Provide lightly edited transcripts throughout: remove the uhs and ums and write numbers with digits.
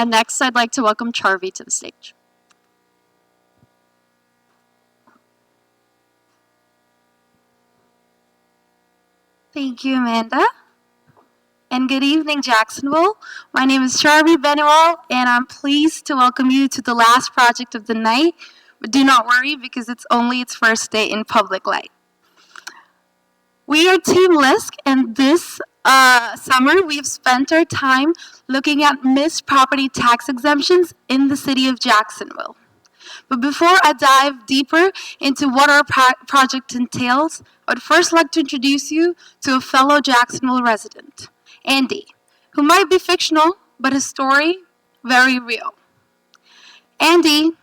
And next, I'd like to welcome Charvi to the stage. Thank you, Amanda. And good evening, Jacksonville. My name is Charvi Beniwal, and I'm pleased to welcome you to the last project of the night. But do not worry, because it's only its first day in public light. We are Team LISC, and this summer we've spent our time looking at missed property tax exemptions in the city of Jacksonville. But before I dive deeper into what our project entails, I'd first like to introduce you to a fellow Jacksonville resident, Andy, who might be fictional, but his story, very real. Andy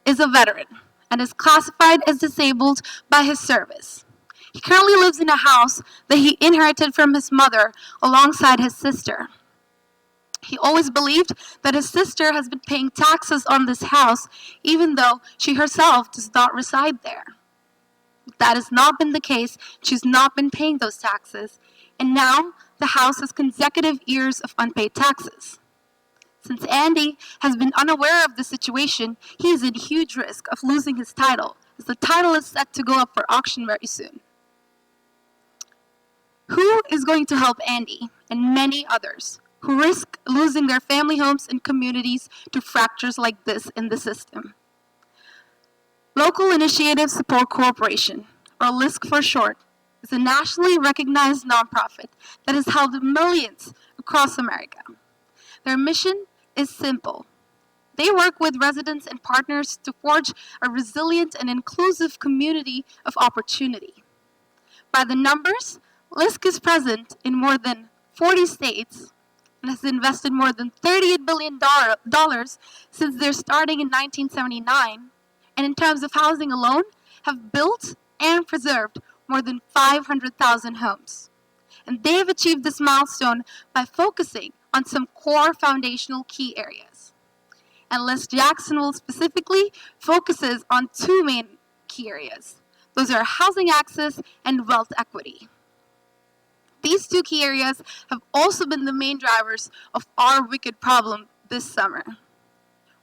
is a veteran and is classified as disabled by his service. He currently lives in a house that he inherited from his mother alongside his sister. He always believed that his sister has been paying taxes on this house, even though she herself does not reside there. That has not been the case. She's not been paying those taxes, and now the house has consecutive years of unpaid taxes. Since Andy has been unaware of the situation, he is in huge risk of losing his title, as the title is set to go up for auction very soon. Who is going to help Andy and many others who risk losing their family homes and communities to fractures like this in the system? Local Initiative Support Corporation, or LISC for short, is a nationally recognized nonprofit that has helped millions across America. Their mission is simple. They work with residents and partners to forge a resilient and inclusive community of opportunity. By the numbers, LISC is present in more than 40 states and has invested more than $38 billion since their starting in 1979, and in terms of housing alone, have built and preserved more than 500,000 homes. And they have achieved this milestone by focusing on some core foundational key areas. And LISC Jacksonville specifically focuses on two main key areas. Those are housing access and wealth equity. These two key areas have also been the main drivers of our wicked problem this summer.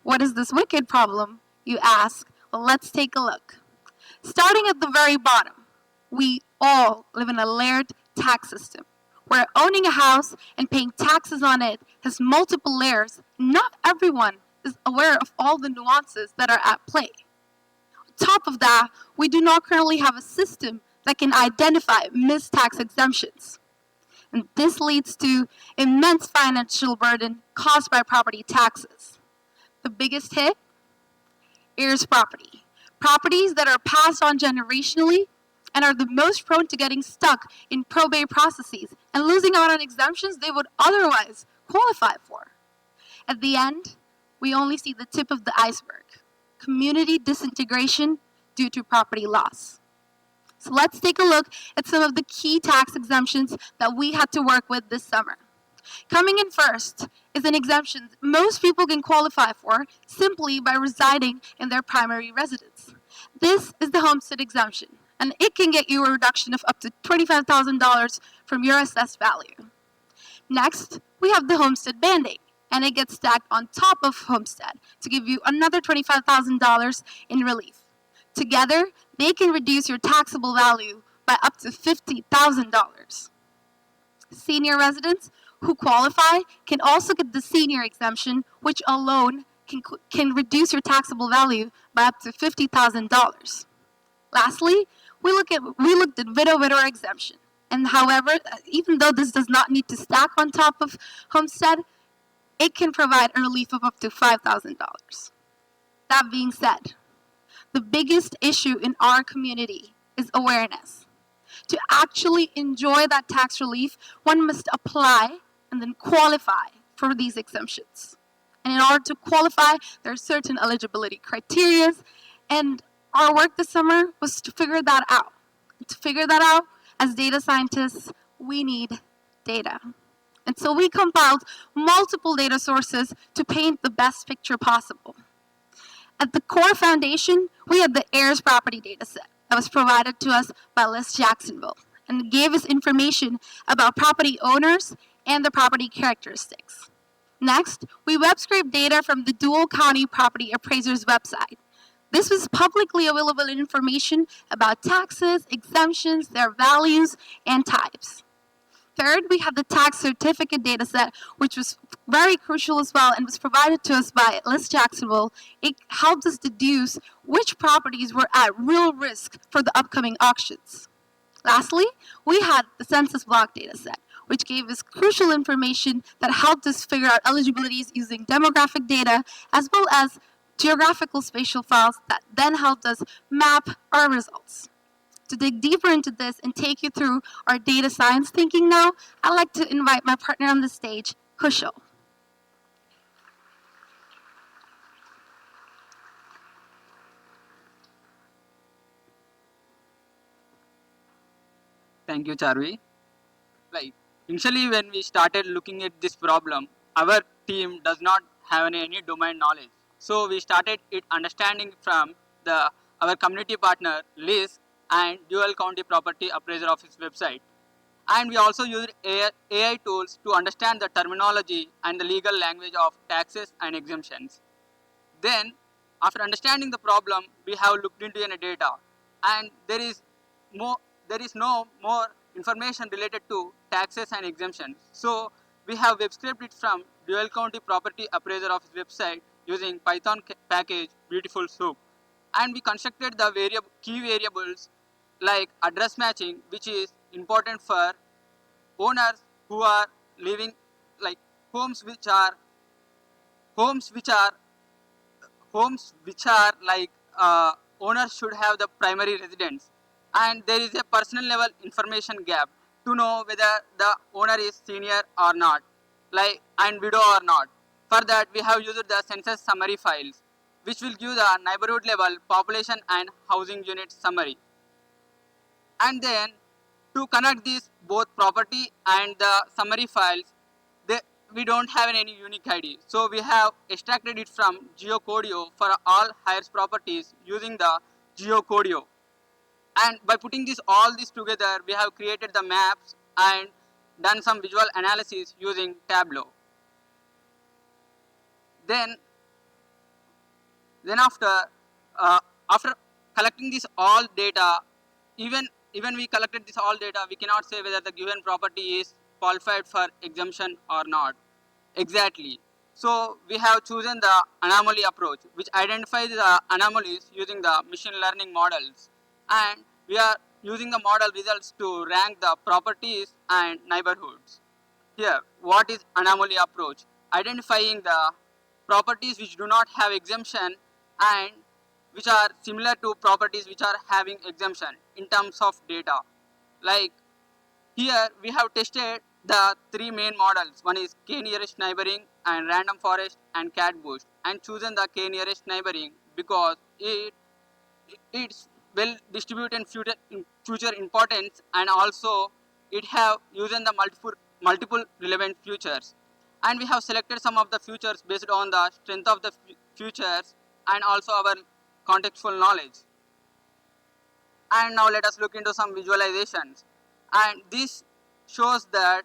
What is this wicked problem, you ask? Well, let's take a look. Starting at the very bottom, we all live in a layered tax system, where owning a house and paying taxes on it has multiple layers. Not everyone is aware of all the nuances that are at play. On top of that, we do not currently have a system that can identify missed tax exemptions. And this leads to immense financial burden caused by property taxes. The biggest hit? Heirs property. Properties that are passed on generationally and are the most prone to getting stuck in probate processes and losing out on exemptions they would otherwise qualify for. At the end, we only see the tip of the iceberg: community disintegration due to property loss. So let's take a look at some of the key tax exemptions that we had to work with this summer. Coming in first is an exemption most people can qualify for simply by residing in their primary residence. This is the homestead exemption, and it can get you a reduction of up to $25,000 from your assessed value. Next, we have the homestead band-aid, and it gets stacked on top of homestead to give you another $25,000 in relief. Together, they can reduce your taxable value by up to $50,000. Senior residents who qualify can also get the senior exemption, which alone can reduce your taxable value by up to $50,000. Lastly, we looked at widower exemption. And however, even though this does not need to stack on top of homestead, it can provide a relief of up to $5,000. That being said, the biggest issue in our community is awareness. To actually enjoy that tax relief, one must apply and then qualify for these exemptions. And in order to qualify, there are certain eligibility criteria, and our work this summer was to figure that out. To figure that out, as data scientists, we need data. And so we compiled multiple data sources to paint the best picture possible. At the core foundation, we had the heirs property data set that was provided to us by LISC Jacksonville, and it gave us information about property owners and the property characteristics. Next, we web scraped data from the Dual County Property Appraiser's website. This was publicly available information about taxes, exemptions, their values, and types. Third, we have the tax certificate data set, which was very crucial as well and was provided to us by LISC Jacksonville. It helped us deduce which properties were at real risk for the upcoming auctions. Lastly, we had the census block data set, which gave us crucial information that helped us figure out eligibilities using demographic data as well as geographical spatial files that then helped us map our results. To dig deeper into this and take you through our data science thinking now, I'd like to invite my partner on the stage, Kushal. Thank you, Charvi. Like initially, when we started looking at this problem, our team does not have any domain knowledge. So we started it understanding from the our community partner LISC and Dual County Property Appraiser Office website. And we also used AI tools to understand the terminology and the legal language of taxes and exemptions. Then, after understanding the problem, we have looked into any data, and more, there is no more information related to taxes and exemptions. So, we have web scraped it from Dual County Property Appraiser Office website using Python package Beautiful Soup, and we constructed the key variables like address matching, which is important for owners who are living like homes which are homes which are homes which are like owners should have the primary residence, and there is a personal level information gap to know whether the owner is senior or not, like and widow or not. For that, we have used the census summary files, which will give the neighborhood level population and housing unit summary. And then to connect these both property and the summary files, we don't have any unique ID. So we have extracted it from GeoCodio for all hires properties using the GeoCodio. And by putting all this together, we have created the maps and done some visual analysis using Tableau. Then after collecting this all data, even we collected this all data, we cannot say whether the given property is qualified for exemption or not. Exactly. So we have chosen the anomaly approach, which identifies the anomalies using the machine learning models, and we are using the model results to rank the properties and neighborhoods. Here, what is anomaly approach? Identifying the properties which do not have exemption and which are similar to properties which are having exemption in terms of data. Like here we have tested the three main models. One is K nearest neighboring and random forest and cat boost, and chosen the K nearest neighboring because it's well distributed in future importance, and also it have using the multiple relevant futures, and we have selected some of the futures based on the strength of the futures and also our contextual knowledge. And now let us look into some visualizations, and this shows that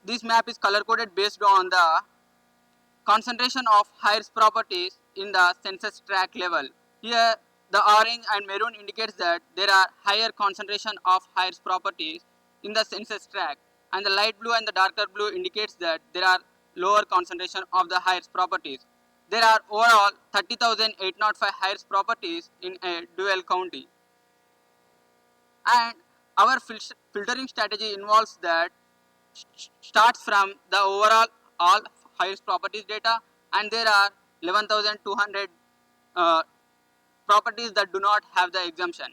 this map is color coded based on the concentration of hires properties in the census tract level. Here the orange and maroon indicates that there are higher concentration of hires properties in the census tract, and the light blue and the darker blue indicates that there are lower concentration of the hires properties. There are overall 30,805 hires properties in a dual county. And our filtering strategy involves that starts from the overall all highest properties data, and there are 11,200 properties that do not have the exemption,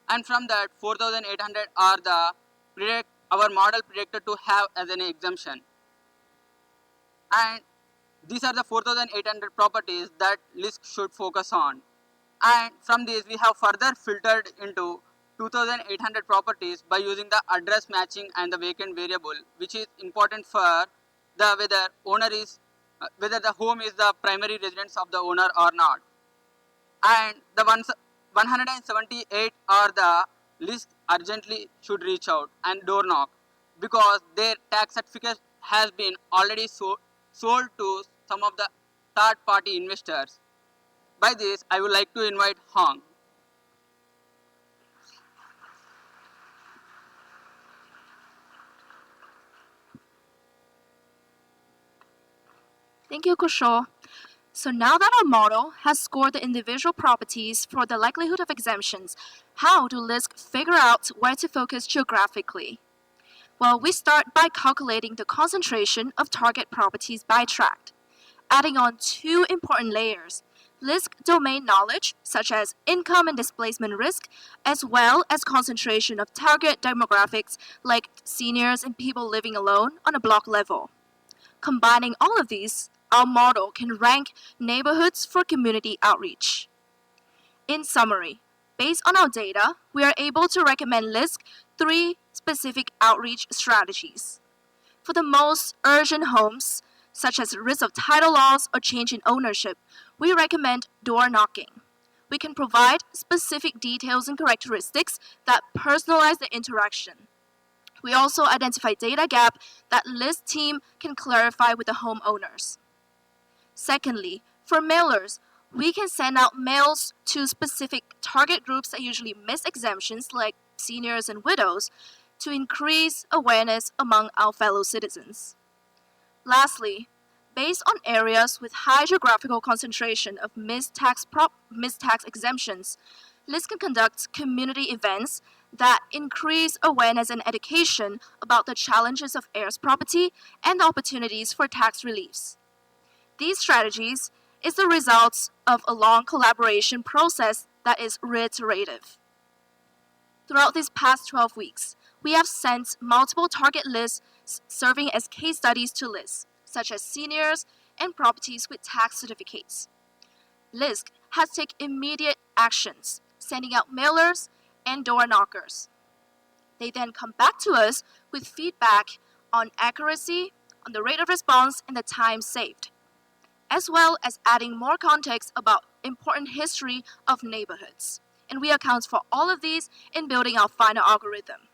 and from that 4,800 are the our model predicted to have as an exemption, and these are the 4,800 properties that LISC should focus on. And from these we have further filtered into 2,800 properties by using the address matching and the vacant variable, which is important for the whether the home is the primary residence of the owner or not. And the 178 are the list urgently should reach out and door knock because their tax certificate has been already sold to some of the third-party investors. By this, I would like to invite Hoang. Thank you, Kushal. So now that our model has scored the individual properties for the likelihood of exemptions, how do LISC figure out where to focus geographically? Well, we start by calculating the concentration of target properties by tract, adding on two important layers: LISC domain knowledge, such as income and displacement risk, as well as concentration of target demographics like seniors and people living alone on a block level. Combining all of these, our model can rank neighborhoods for community outreach. In summary, based on our data, we are able to recommend LISC 3 specific outreach strategies. For the most urgent homes, such as risk of title loss or change in ownership, we recommend door knocking. We can provide specific details and characteristics that personalize the interaction. We also identify data gap that LISC team can clarify with the homeowners. Secondly, for mailers, we can send out mails to specific target groups that usually miss exemptions, like seniors and widows, to increase awareness among our fellow citizens. Lastly, based on areas with high geographical concentration of missed tax exemptions, LISC can conduct community events that increase awareness and education about the challenges of heirs property and the opportunities for tax reliefs. These strategies is the result of a long collaboration process that is reiterative. Throughout these past 12 weeks, we have sent multiple target lists serving as case studies to LISC, such as seniors and properties with tax certificates. LISC has taken immediate actions, sending out mailers and door knockers. They then come back to us with feedback on accuracy, on the rate of response, and the time saved, as well as adding more context about important history of neighborhoods. And we account for all of these in building our final algorithm.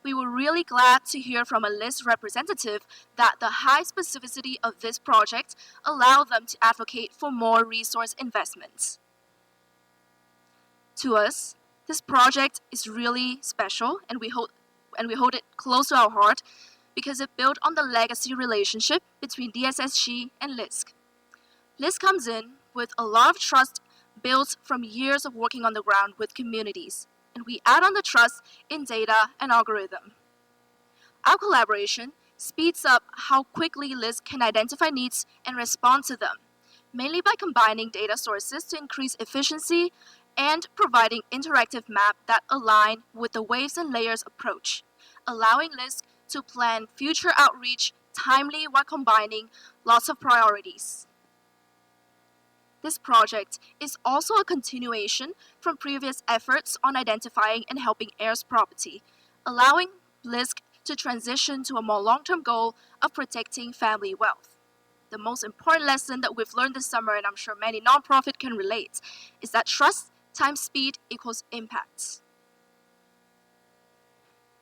We were really glad to hear from a LISC representative that the high specificity of this project allowed them to advocate for more resource investments. To us, this project is really special, and we hold it close to our heart because it built on the legacy relationship between DSSG and LISC. LISC comes in with a lot of trust built from years of working on the ground with communities, and we add on the trust in data and algorithm. Our collaboration speeds up how quickly LISC can identify needs and respond to them, mainly by combining data sources to increase efficiency and providing interactive maps that align with the waves and layers approach, allowing LISC to plan future outreach timely while combining lots of priorities. This project is also a continuation from previous efforts on identifying and helping heirs property, allowing LISC to transition to a more long-term goal of protecting family wealth. The most important lesson that we've learned this summer, and I'm sure many nonprofits can relate, is that trust times speed equals impact.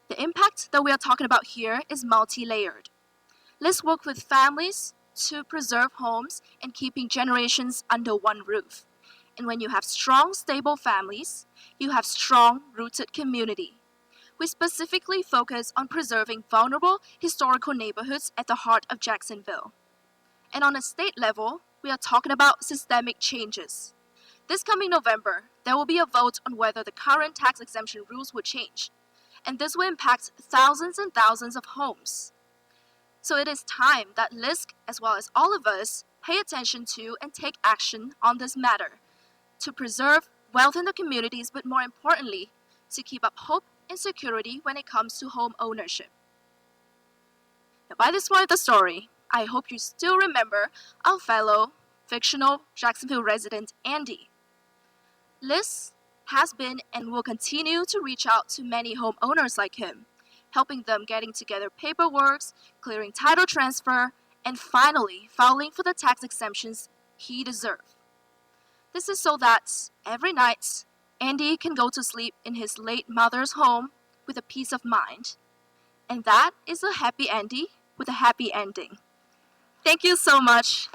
The impact that we are talking about here is multi-layered. LISC works with families to preserve homes and keeping generations under one roof. And when you have strong, stable families, you have strong, rooted community. We specifically focus on preserving vulnerable historical neighborhoods at the heart of Jacksonville. And on a state level, we are talking about systemic changes. This coming November, there will be a vote on whether the current tax exemption rules will change. And this will impact thousands and thousands of homes. So it is time that LISC, as well as all of us, pay attention to and take action on this matter to preserve wealth in the communities, but more importantly, to keep up hope and security when it comes to home ownership. Now, by this point of the story, I hope you still remember our fellow fictional Jacksonville resident, Andy. LISC has been and will continue to reach out to many homeowners like him, helping them getting together paperwork, clearing title transfer, and finally filing for the tax exemptions he deserves. This is so that every night, Andy can go to sleep in his late mother's home with a peace of mind. And that is a happy Andy with a happy ending. Thank you so much.